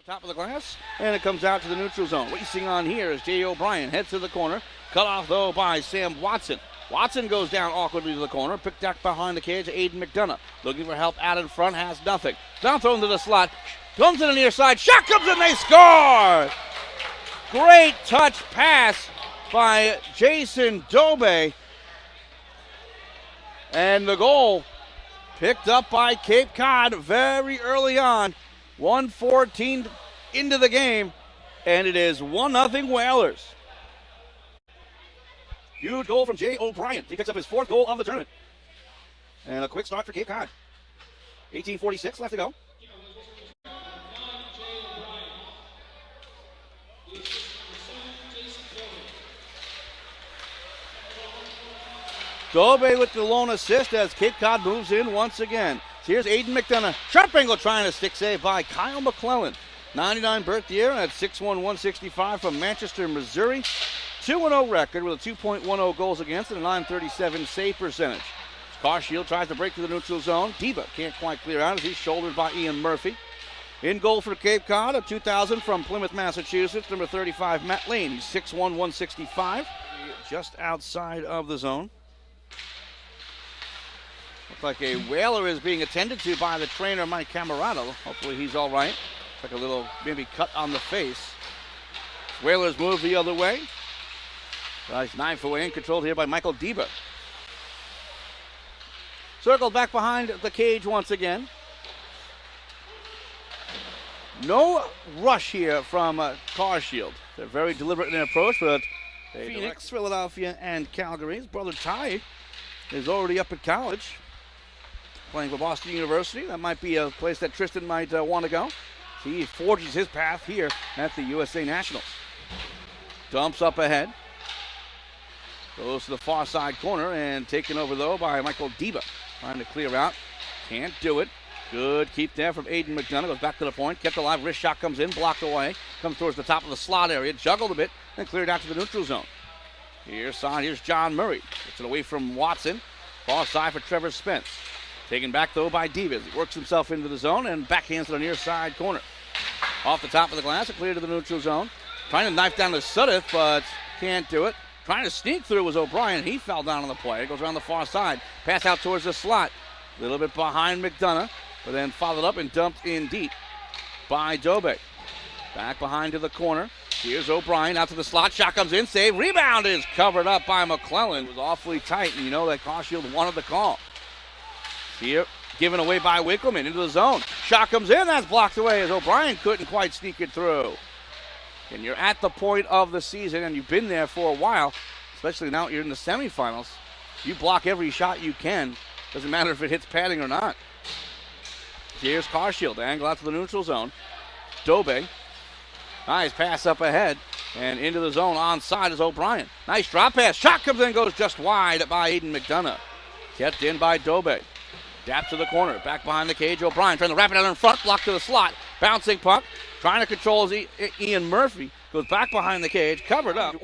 The top of the glass, and it comes out to the neutral zone. Racing on here is Jay O'Brien. Heads to the corner. Cut off, though, by Sam Watson. Watson goes down awkwardly to the corner. Picked back behind the cage, Aiden McDonough. Looking for help out in front, has nothing. Down thrown to the slot. Comes to the near side. Shot comes in, they score! Great touch pass by Jason Dobe. And the goal picked up by Cape Cod very early on. 1:14 into the game, and it is 1-0 Whalers. Huge goal from Jay O'Brien. He picks up his 4th goal of the tournament. And a quick start for Cape Cod. 18:46 left to go. Dobe with the lone assist as Cape Cod moves in once again. So here's Aiden McDonough. Sharp angle trying to stick save by Kyle McClellan. 99 birth year at 6'1", 165 from Manchester, Missouri. 2-0 record with a 2.10 goals against and a 937 save percentage. Carshield tries to break to the neutral zone. Diva can't quite clear out as he's shouldered by Ian Murphy. In goal for Cape Cod, a 2000 from Plymouth, Massachusetts, number 35, Matt Lane. He's 6'1", 165, just outside of the zone. Looks like a Whaler is being attended to by the trainer, Mike Camarado. Hopefully he's all right. Looks like a little maybe cut on the face. Whalers move the other way. Nice knife away and controlled here by Michael Diba. Circled back behind the cage once again. No rush here from Carshield. They're very deliberate in their approach, but Phoenix, Philadelphia, and Calgary. His brother Ty is already up at college, playing for Boston University. That might be a place that Tristan might want to go. He forges his path here at the USA Nationals. Dumps up ahead. Goes to the far side corner and taken over, though, by Michael Diba. Trying to clear out. Can't do it. Good keep there from Aiden McDonough. Goes back to the point. Kept alive. Wrist shot comes in. Blocked away. Comes towards the top of the slot area. Juggled a bit. Then cleared out to the neutral zone. Here's John Murray. Gets it away from Watson. Far side for Trevor Spence. Taken back, though, by Divas. He works himself into the zone and backhands to the near side corner. Off the top of the glass. A clear to the neutral zone. Trying to knife down to Sudeth, but can't do it. Trying to sneak through was O'Brien. He fell down on the play. Goes around the far side. Pass out towards the slot. A little bit behind McDonough, but then followed up and dumped in deep by Dobe. Back behind to the corner. Here's O'Brien out to the slot. Shot comes in. Save. Rebound is covered up by McClellan. It was awfully tight, and you know that Carshield wanted the call. Here, given away by Winkleman into the zone. Shot comes in. That's blocked away as O'Brien couldn't quite sneak it through. And you're at the point of the season, and you've been there for a while, especially now you're in the semifinals. You block every shot you can. Doesn't matter if it hits padding or not. Here's Carshield. Angle out to the neutral zone. Dobe. Nice pass up ahead. And into the zone onside is O'Brien. Nice drop pass. Shot comes in, goes just wide by Aiden McDonough. Kept in by Dobe. Dap to the corner. Back behind the cage. O'Brien trying to wrap it out in front. Blocked to the slot. Bouncing puck. Trying to control Ian Murphy. Goes back behind the cage. Covered up.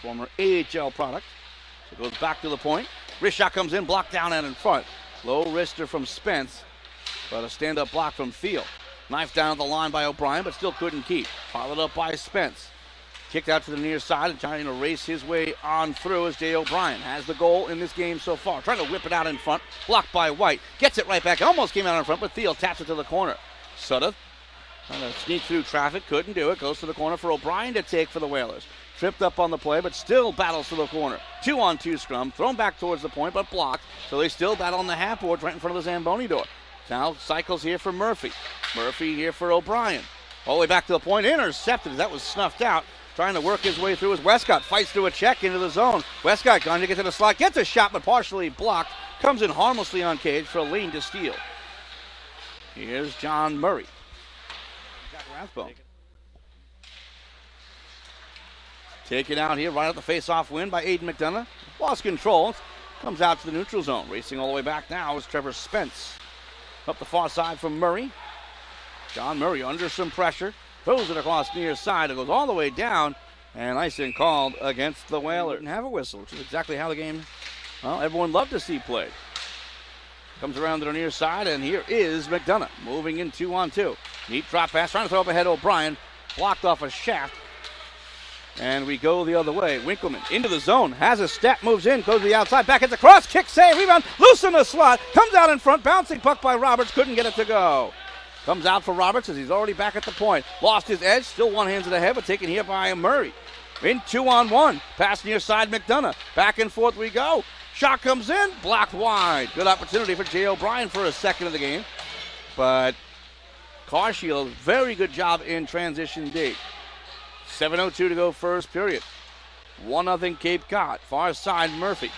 Former AHL product. So goes back to the point. Wrist shot comes in. Blocked down and in front. Low wrister from Spence. But a stand-up block from Thiel. Knife down at the line by O'Brien, but still couldn't keep. Followed up by Spence. Kicked out to the near side and trying to race his way on through as Jay O'Brien has the goal in this game so far. Trying to whip it out in front. Blocked by White. Gets it right back. Almost came out in front, but Thiel taps it to the corner. Sudeth trying to sneak through traffic. Couldn't do it. Goes to the corner for O'Brien to take for the Whalers. Tripped up on the play, but still battles to the corner. 2-on-2 scrum. Thrown back towards the point, but blocked. So they still battle on the half board right in front of the Zamboni door. Now cycles here for Murphy. Murphy here for O'Brien. All the way back to the point. Intercepted. That was snuffed out. Trying to work his way through as Westcott fights through a check into the zone. Westcott going to get to the slot. Gets a shot, but partially blocked. Comes in harmlessly on cage for a lane to steal. Here's John Murray. Jack Rathbone. Taken out here right at the face-off win by Aiden McDonough. Lost control. Comes out to the neutral zone. Racing all the way back now is Trevor Spence. Up the far side from Murray. John Murray under some pressure. Throws it across near side. It goes all the way down. And icing called against the Whalers. And have a whistle, which is exactly how the game, well, everyone loved to see played. Comes around to the near side, and here is McDonough moving in 2-on-2. Neat drop pass, trying to throw up ahead O'Brien. Blocked off a shaft. And we go the other way. Winkleman into the zone. Has a step, moves in, goes to the outside. Back at the cross, kick, save, rebound. Loose in the slot. Comes out in front. Bouncing puck by Roberts. Couldn't get it to go. Comes out for Roberts as he's already back at the point. Lost his edge. Still one hand to the head, but taken here by Murray. In 2-on-1. Pass near side McDonough. Back and forth we go. Shot comes in. Blocked wide. Good opportunity for Jay O'Brien for a second of the game. But Carshield, very good job in transition D. 7:02 to go first period. 1-0 Cape Cod. Far side Murphy.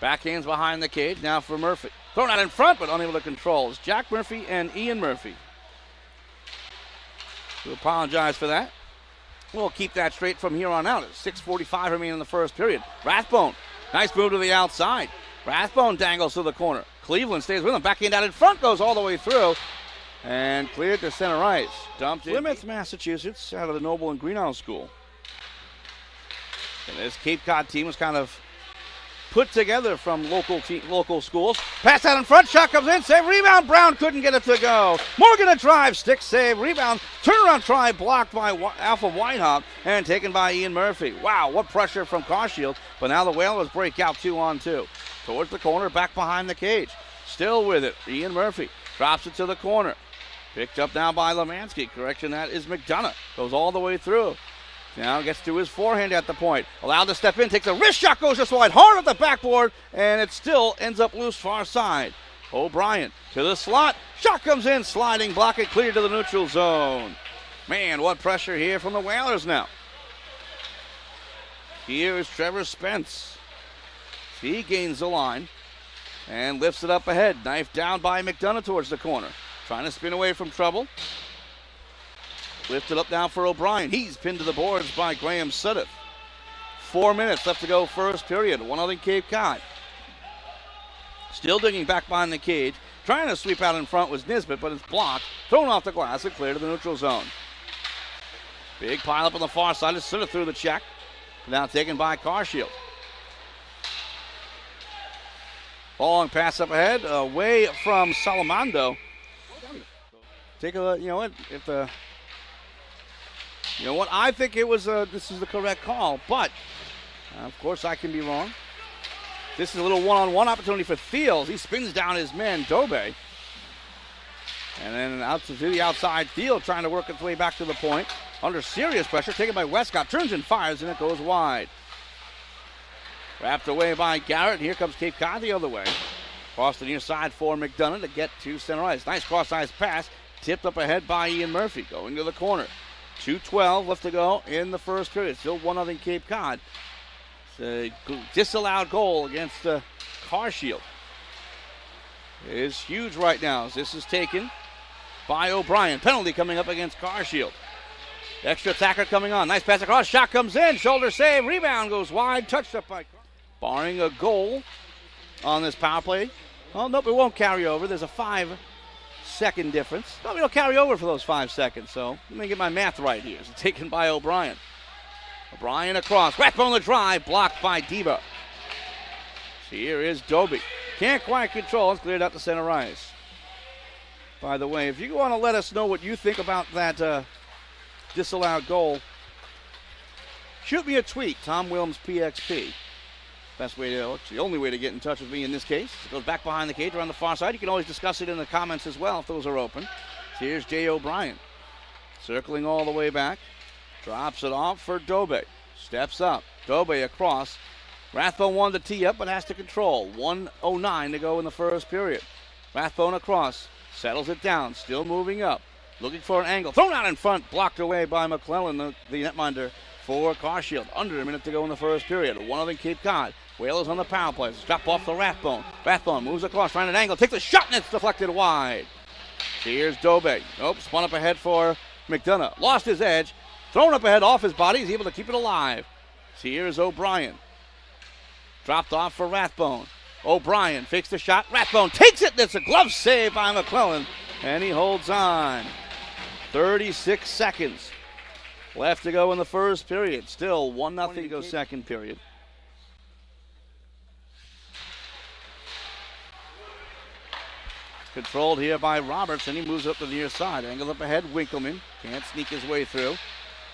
Backhands behind the cage. Now for Murphy. Thrown out in front but unable to control. It's Jack Murphy and Ian Murphy. We apologize for that. We'll keep that straight from here on out. It's 6:45 remaining in the first period. Rathbone. Nice move to the outside. Rathbone dangles to the corner. Cleveland stays with him. Backhand out in front. Goes all the way through. And cleared to center ice. Dumped in. Plymouth, Massachusetts, out of the Noble and Greenhouse School. And this Cape Cod team was kind of put together from local schools. Pass out in front, shot comes in, save, rebound. Brown couldn't get it to go. Morgan a drive, stick save, rebound. Turnaround try blocked by Alpha Whitehop and taken by Ian Murphy. Wow, what pressure from Carshield. But now the Whalers break out 2-on-2. Towards the corner, back behind the cage. Still with it, Ian Murphy drops it to the corner. Picked up now by Lemansky. Correction, that is McDonough. Goes all the way through. Now gets to his forehand at the point. Allowed to step in, takes a wrist shot, goes just wide. Hard at the backboard, and it still ends up loose far side. O'Brien to the slot. Shot comes in, sliding, block it, clear to the neutral zone. Man, what pressure here from the Whalers now. Here is Trevor Spence. He gains the line and lifts it up ahead. Knife down by McDonough towards the corner. Trying to spin away from trouble. Lifted up now for O'Brien. He's pinned to the boards by Graham Sudduth. 4 minutes left to go first period. 1-0 Cape Cod. Still digging back behind the cage. Trying to sweep out in front was Nisbet, but it's blocked. Thrown off the glass and cleared to the neutral zone. Big pile up on the far side. It's Sudduth through the check. Now taken by Carshield. Long pass up ahead. Away from Salamando. Take a look. You know what? You know what? I think it was. This is the correct call, but of course I can be wrong. This is a little one-on-one opportunity for Thiels. He spins down his man Dobe, and then out to the outside. Thiel trying to work its way back to the point under serious pressure. Taken by Westcott. Turns and fires, and it goes wide. Wrapped away by Garrett. Here comes Cape Cod the other way. Across the near side for McDonough to get to center ice. Nice cross-ice pass. Tipped up ahead by Ian Murphy. Going to the corner. 2:12 left to go in the first period. Still 1-0 Cape Cod. It's a disallowed goal against Carshield. It is huge right now. This is taken by O'Brien. Penalty coming up against Carshield. Extra attacker coming on. Nice pass across. Shot comes in. Shoulder save. Rebound goes wide. Touched up by barring a goal on this power play. Oh, nope, it won't carry over. There's a 5-second difference. No, it'll carry over for those 5 seconds, so let me get my math right here. It's taken by O'Brien. O'Brien across. Rathbone the drive. Blocked by Deba. Here is Doby. Can't quite control. It's cleared out to center ice. By the way, if you want to let us know what you think about that disallowed goal, shoot me a tweet, Tom Wilms PXP. Best way to, it's the only way to get in touch with me in this case. It goes back behind the cage around the far side. You can always discuss it in the comments as well if those are open. So here's Jay O'Brien. Circling all the way back. Drops it off for Dobe. Steps up. Dobe across. Rathbone wanted to tee up but has to control. 1:09 to go in the first period. Rathbone across. Settles it down. Still moving up. Looking for an angle. Thrown out in front. Blocked away by McClellan, the netminder for Carshield. Under a minute to go in the first period. 1-0 Cape Cod. Whalers on the power play. Drop off the Rathbone. Rathbone moves across, trying an angle. Takes a shot and it's deflected wide. Here's Dobe. Nope, spun up ahead for McDonough. Lost his edge. Thrown up ahead off his body. He's able to keep it alive. Here's O'Brien. Dropped off for Rathbone. O'Brien fakes the shot. Rathbone takes it. It's a glove save by McClellan. And he holds on. 36 seconds left to go in the first period. Still 1-0 to go second period. controlled here by Roberts, and he moves up to the near side. Angle up ahead, Winkleman can't sneak his way through.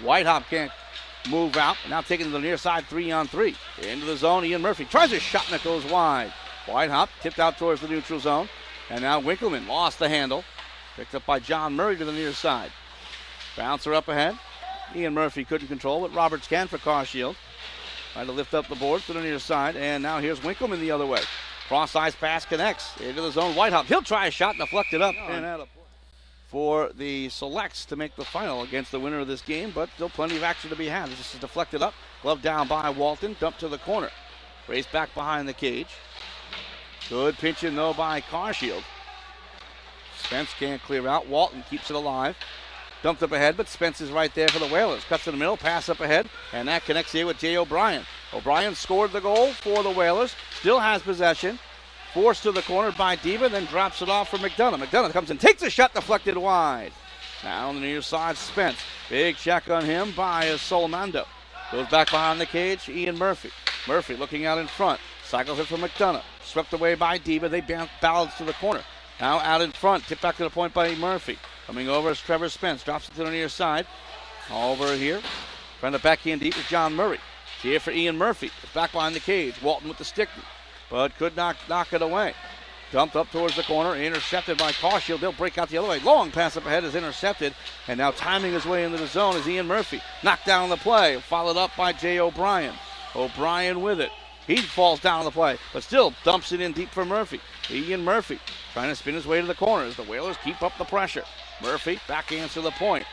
Whitehop can't move out. Now taking to the near side, 3-on-3. Into the zone, Ian Murphy tries a shot and it goes wide. Whitehop tipped out towards the neutral zone. And now Winkleman lost the handle. Picked up by John Murray to the near side. Bouncer up ahead. Ian Murphy couldn't control, but Roberts can for Carshield. Trying to lift up the boards to the near side. And now here's Winkleman the other way. Cross-ice pass connects into the zone. Whitehop, he'll try a shot and deflect it up. And out of for the Selects to make the final against the winner of this game, but still plenty of action to be had. This is deflected up. Glove down by Walton. Dumped to the corner. Race back behind the cage. Good pinching, though, by Carshield. Spence can't clear out. Walton keeps it alive. Dumped up ahead, but Spence is right there for the Whalers. Cuts in the middle, pass up ahead, and that connects here with Jay O'Brien. O'Brien scored the goal for the Whalers. Still has possession. Forced to the corner by Diva, then drops it off for McDonough. McDonough comes in, takes a shot, deflected wide. Now on the near side, Spence. Big check on him by Solomando. Goes back behind the cage, Ian Murphy. Murphy looking out in front. Cycles it for McDonough. Swept away by Diva. They balance to the corner. Now out in front. Tipped back to the point by Murphy. Coming over is Trevor Spence. Drops it to the near side. Over here. Trying to backhand deep with John Murray. Here for Ian Murphy. Back behind the cage. Walton with the stick. But could not knock it away. Dumped up towards the corner, intercepted by Carshield. They'll break out the other way. Long pass up ahead is intercepted, and now timing his way into the zone is Ian Murphy. Knocked down on the play, followed up by Jay O'Brien. O'Brien with it. He falls down on the play, but still dumps it in deep for Murphy. Ian Murphy trying to spin his way to the corner as the Whalers keep up the pressure. Murphy backhands to the point.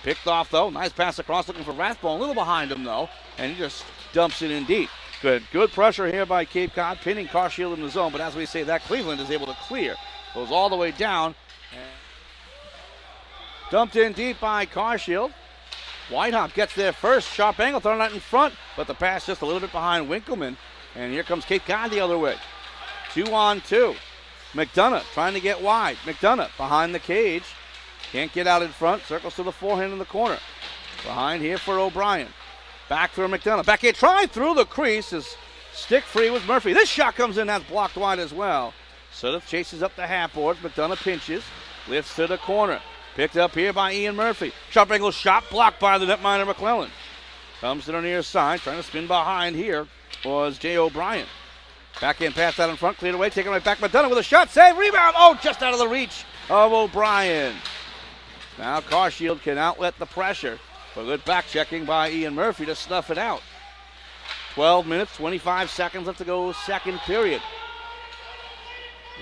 Picked off, though. Nice pass across, looking for Rathbone. A little behind him, though, and he just dumps it in deep. Good pressure here by Cape Cod, pinning Carshield in the zone, but as we say, that Cleveland is able to clear. Goes all the way down. Dumped in deep by Carshield. Whitehop gets there first. Sharp angle, thrown out in front, but the pass just a little bit behind Winkleman. And here comes Cape Cod the other way. 2-on-2. McDonough trying to get wide. McDonough behind the cage. Can't get out in front. Circles to the forehand in the corner. Behind here for O'Brien. Back for McDonough. Back here, try through the crease. Is stick free with Murphy. This shot comes in, that's blocked wide as well. Sudduth chases up the half boards. McDonough pinches. Lifts to the corner. Picked up here by Ian Murphy. Sharp angle shot blocked by the netminder McClellan. Comes to the near side. Trying to spin behind here was Jay O'Brien. Backhand pass out in front. Cleared away. Taken right back. McDonough with a shot. Save. Rebound. Oh, just out of the reach of O'Brien. Now Carshield can outlet the pressure. But good back checking by Ian Murphy to snuff it out. 12 minutes, 25 seconds left to go, second period.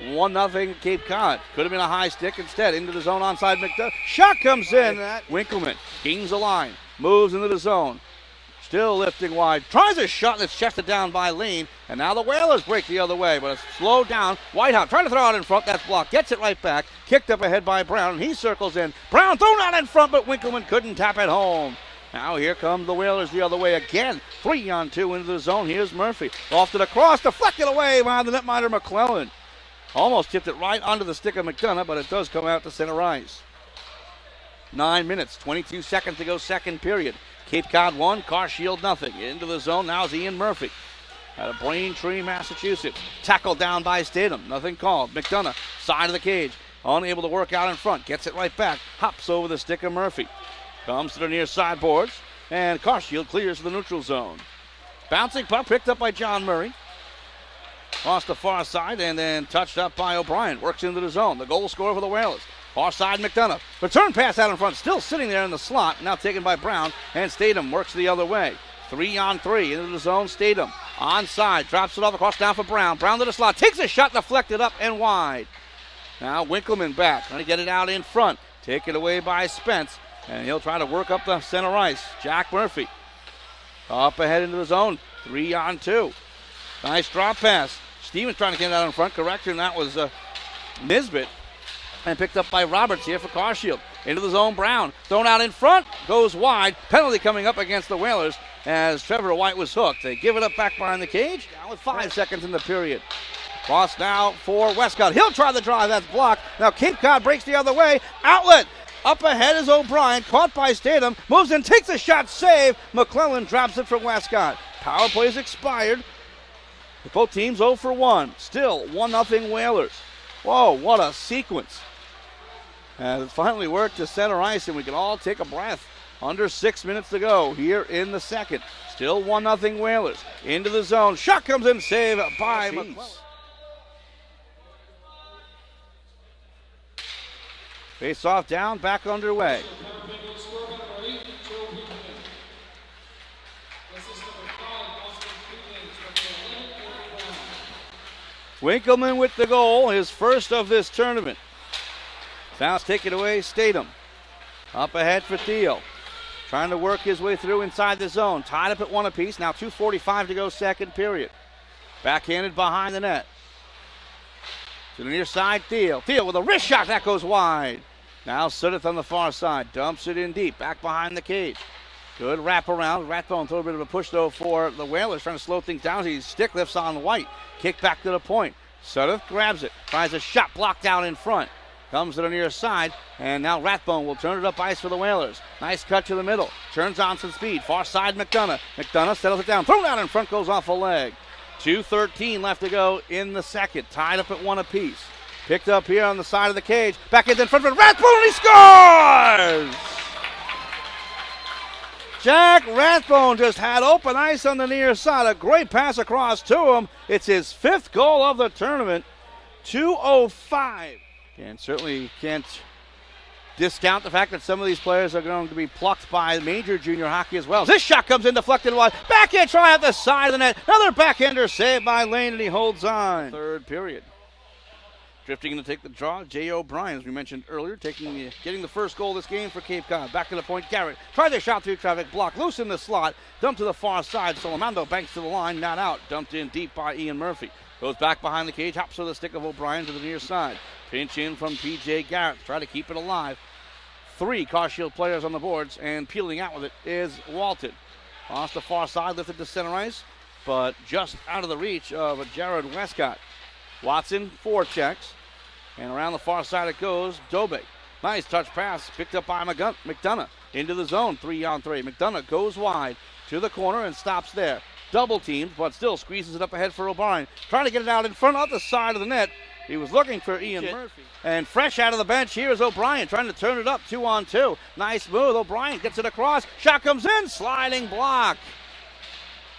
1-0 Cape Cod. Could have been a high stick instead. Into the zone onside McDonough. Shot comes in. Winkleman gains the line. Moves into the zone. Still lifting wide. Tries a shot that's chested down by Lane. And now the Whalers break the other way. But it's slowed down. Whitehop trying to throw out in front. That's blocked. Gets it right back. Kicked up ahead by Brown. And he circles in. Brown thrown out in front, but Winkleman couldn't tap it home. Now here come the Whalers the other way again. 3-on-2 into the zone. Here's Murphy. Off to the cross. Deflected away by the netminder McClellan. Almost tipped it right onto the stick of McDonough, but it does come out to center ice. 9 minutes, 22 seconds to go, second period. Cape Cod 1, Carshield 0. Into the zone now is Ian Murphy. Out of Braintree, Massachusetts. Tackled down by Statham. Nothing called. McDonough, side of the cage. Unable to work out in front. Gets it right back. Hops over the stick of Murphy. Comes to the near sideboards. And Carshield clears to the neutral zone. Bouncing puck picked up by John Murray. Across the far side and then touched up by O'Brien. Works into the zone. The goal scorer for the Whalers. Far side McDonough. Return pass out in front. Still sitting there in the slot. Now taken by Brown. And Statham works the other way. 3-on-3 into the zone. Statham onside. Drops it off across down for Brown. Brown to the slot. Takes a shot. Deflected up and wide. Now Winkleman back. Trying to get it out in front. Taken away by Spence. And he'll try to work up the center ice. Jack Murphy. Up ahead into the zone. 3-on-2. Nice drop pass. Stevens trying to get it out in front. Correction. That was Nisbet. And picked up by Roberts here for Carshield. Into the zone, Brown. Thrown out in front. Goes wide. Penalty coming up against the Whalers as Trevor White was hooked. They give it up back behind the cage. Now with 5 seconds in the period. Cross now for Westcott. He'll try the drive. That's blocked. Now Cape Cod breaks the other way. Outlet. Up ahead is O'Brien. Caught by Statham. Moves in. Takes a shot. Save. McClellan drops it for Westcott. Power plays expired. Both teams 0 for 1. Still 1-0 Whalers. Whoa, what a sequence. And it finally worked to center ice, and we can all take a breath. Under 6 minutes to go here in the second. Still 1-0 Whalers. Into the zone. Shot comes in, save by McClellan. Face off down, back underway. Winkleman with the goal, his first of this tournament. Now it's taken away, Statham. Up ahead for Theo. Trying to work his way through inside the zone. Tied up at 1 apiece. Now 2:45 to go, second period. Backhanded behind the net. To the near side, Theo. Theo with a wrist shot, that goes wide. Now Sudeth on the far side. Dumps it in deep, back behind the cage. Good wraparound. Rathbone throw a bit of a push, though, for the Whalers, trying to slow things down. He stick lifts on White. Kick back to the point. Sudeth grabs it. Tries a shot blocked out in front. Comes to the near side, and now Rathbone will turn it up ice for the Whalers. Nice cut to the middle. Turns on some speed. Far side, McDonough. McDonough settles it down. Thrown out in front, goes off a leg. 2:13 left to go in the second. Tied up at 1 apiece. Picked up here on the side of the cage. Back in front for Rathbone, and he scores! Jack Rathbone just had open ice on the near side. A great pass across to him. It's his 5th goal of the tournament. 2:05. And certainly can't discount the fact that some of these players are going to be plucked by major junior hockey as well. This shot comes in deflected wide. Backhand try at the side of the net. Another backhander saved by Lane, and he holds on. Third period. Drifting in to take the draw, Jay O'Brien, as we mentioned earlier, getting the first goal of this game for Cape Cod. Back to the point, Garrett tries a shot through traffic, block, loose in the slot, dumped to the far side. Salamando banks to the line, not out. Dumped in deep by Ian Murphy. Goes back behind the cage, hops with the stick of O'Brien to the near side. Pinch in from P.J. Garrett, try to keep it alive. 3 Carshield players on the boards, and peeling out with it is Walton. Off the far side, lifted to center ice, but just out of the reach of Jared Westcott. Watson, 4 checks, and around the far side it goes, Dobe. Nice touch pass, picked up by McDonough. Into the zone, 3-on-3. McDonough goes wide to the corner and stops there. Double teamed, but still squeezes it up ahead for O'Brien. Trying to get it out in front of the side of the net. He was looking for Ian Murphy. And fresh out of the bench, here is O'Brien trying to turn it up 2-on-2. Nice move. O'Brien gets it across. Shot comes in. Sliding block.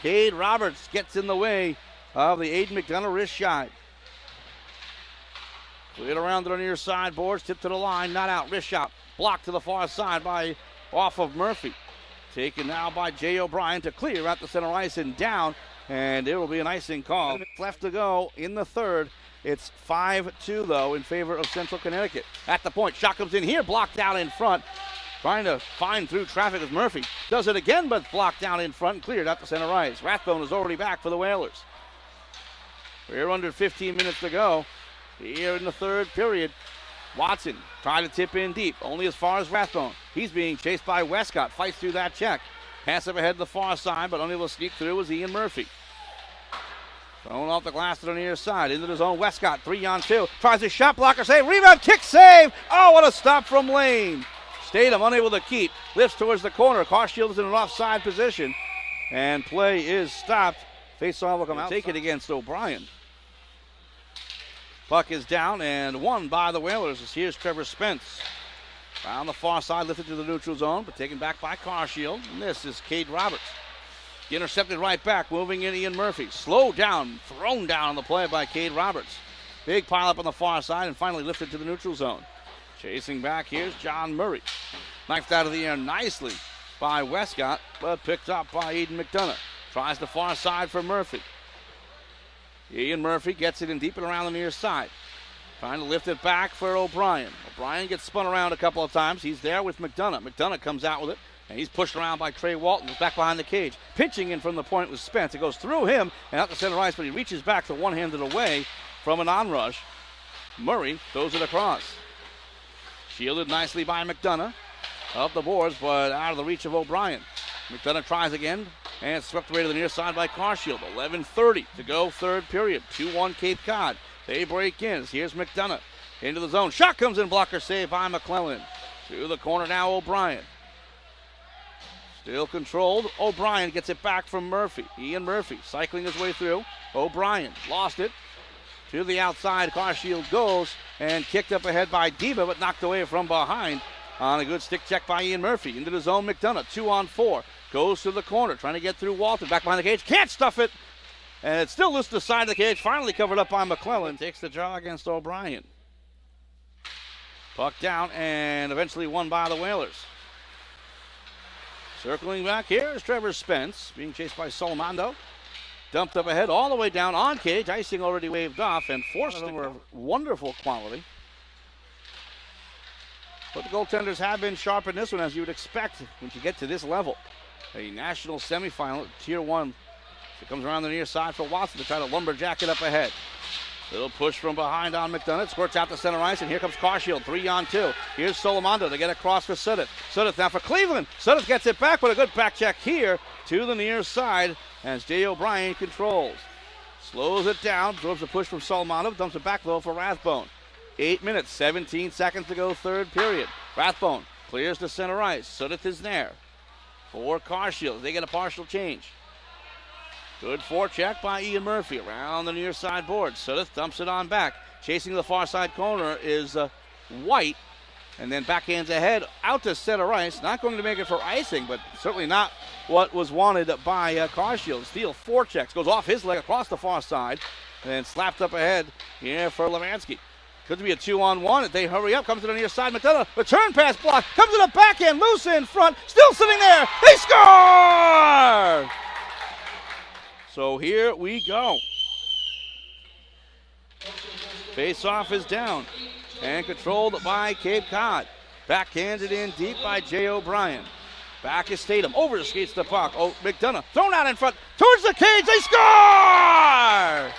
Cade Roberts gets in the way of the Aiden McDonough wrist shot. Cleared around to the near side boards. Tip to the line. Not out. Wrist shot. Blocked to the far side off of Murphy. Taken now by Jay O'Brien to clear at the center ice and down. And it will be an icing call. Left to go in the third. It's 5-2, though, in favor of Central Connecticut. At the point, shot comes in here, blocked out in front. Trying to find through traffic with Murphy. Does it again, but blocked down in front and cleared out the center ice. Rathbone is already back for the Whalers. We're under 15 minutes to go here in the third period. Watson trying to tip in deep, only as far as Rathbone. He's being chased by Westcott, fights through that check. Pass up ahead to the far side, but unable to sneak through was Ian Murphy. Thrown off the glass to the near side, into the zone. Westcott, 3-on-2. Tries a shot blocker save. Rebound, kick save. Oh, what a stop from Lane. Statham unable to keep. Lifts towards the corner. Carshield is in an offside position. And play is stopped. Face-off will come out. Take it against O'Brien. Puck is down and won by the Whalers. Here's Trevor Spence. Around the far side, lifted to the neutral zone, but taken back by Carshield. And this is Cade Roberts. Intercepted right back, moving in Ian Murphy. Slowed down, thrown down on the play by Cade Roberts. Big pile up on the far side and finally lifted to the neutral zone. Chasing back, here's John Murray. Knifed out of the air nicely by Westcott, but picked up by Aiden McDonough. Tries the far side for Murphy. Ian Murphy gets it in deep and around the near side. Trying to lift it back for O'Brien. O'Brien gets spun around a couple of times. He's there with McDonough. McDonough comes out with it. And he's pushed around by Trey Walton, back behind the cage. Pitching in from the point was Spence. It goes through him and out the center ice, but he reaches back the one-handed away from an onrush. Murray throws it across. Shielded nicely by McDonough. Up the boards, but out of the reach of O'Brien. McDonough tries again, and swept away to the near side by Carshield. 11:30 to go, third period. 2-1 Cape Cod. They break in. Here's McDonough into the zone. Shot comes in, blocker save by McClellan. To the corner now, O'Brien. Still controlled. O'Brien gets it back from Murphy. Ian Murphy cycling his way through. O'Brien lost it. To the outside, Carshield goes and kicked up ahead by Diva, but knocked away from behind on a good stick check by Ian Murphy. Into the zone, McDonough, 2-on-4. Goes to the corner, trying to get through Walton. Back behind the cage, can't stuff it. And it's still loose to the side of the cage, finally covered up by McClellan. Takes the draw against O'Brien. Puck down and eventually won by the Whalers. Circling back here is Trevor Spence, being chased by Solomando. Dumped up ahead all the way down on cage. Icing already waved off and forced them were wonderful quality. But the goaltenders have been sharp in this one, as you would expect when you get to this level. A national semifinal, Tier 1. So it comes around the near side for Watson to try to lumberjack it up ahead. Little push from behind on McDonough. Squirts out to center ice, and here comes Carshield, 3-on-2. Here's Solomando to get across for Sudduth. Sudduth now for Cleveland. Sudduth gets it back, but a good back check here to the near side as Jay O'Brien controls. Slows it down, absorbs a push from Solomando, dumps it back low for Rathbone. 8 minutes, 17 seconds to go, third period. Rathbone clears to center ice. Sudduth is there for Carshield. They get a partial change. Good forecheck by Ian Murphy around the near side board. Sudduth dumps it on back. Chasing the far side corner is White. And then backhands ahead out to center ice. Not going to make it for icing, but certainly not what was wanted by Carshield. Steele forechecks, goes off his leg across the far side. And then slapped up ahead here for Levansky. Could be a 2-on-1 if they hurry up. Comes to the near side. McDonough, return pass block. Comes to the backhand, loose in front. Still sitting there. They score! So here we go. Face-off is down and controlled by Cape Cod. Backhanded in deep by Jay O'Brien. Back is Statham. Over to skates the puck. Oh, McDonough thrown out in front towards the cage. They score!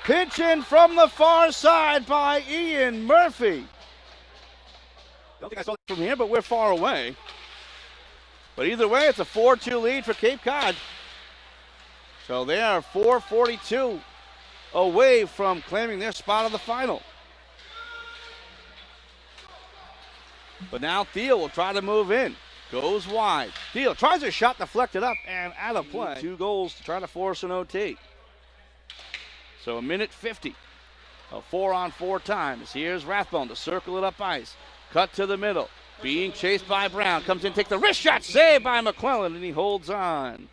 Pinch in from the far side by Ian Murphy. Don't think I saw that from here, but we're far away. But either way, it's a 4-2 lead for Cape Cod. So they are 4:42 away from claiming their spot in the final. But now Thiel will try to move in. Goes wide. Thiel tries a shot deflected up and out of play. 2 goals to try to force an OT. So a minute 50 of 4-on-4 times. Here's Rathbone to circle it up ice. Cut to the middle. Being chased by Brown. Comes in, takes the wrist shot. Saved by McClellan, and he holds on.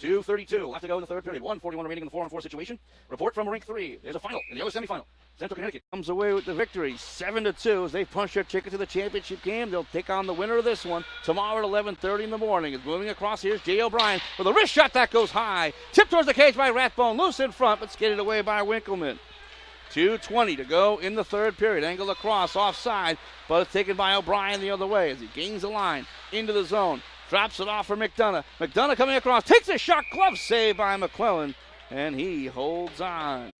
2:32 left to go in the third period. 1:41 remaining in the 4-on-4 situation. Report from Rink 3. There's a final in the other semifinal. Central Connecticut comes away with the victory, 7-2. As they punch their ticket to the championship game, they'll take on the winner of this one tomorrow at 11:30 in the morning. It's moving across. Here's Jay O'Brien with a wrist shot that goes high. Tipped towards the cage by Rathbone. Loose in front, but skated away by Winkleman. 2:20 to go in the third period. Angle across, offside, but it's taken by O'Brien the other way as he gains the line into the zone. Drops it off for McDonough. McDonough coming across, takes a shot, glove save by McClellan, and he holds on.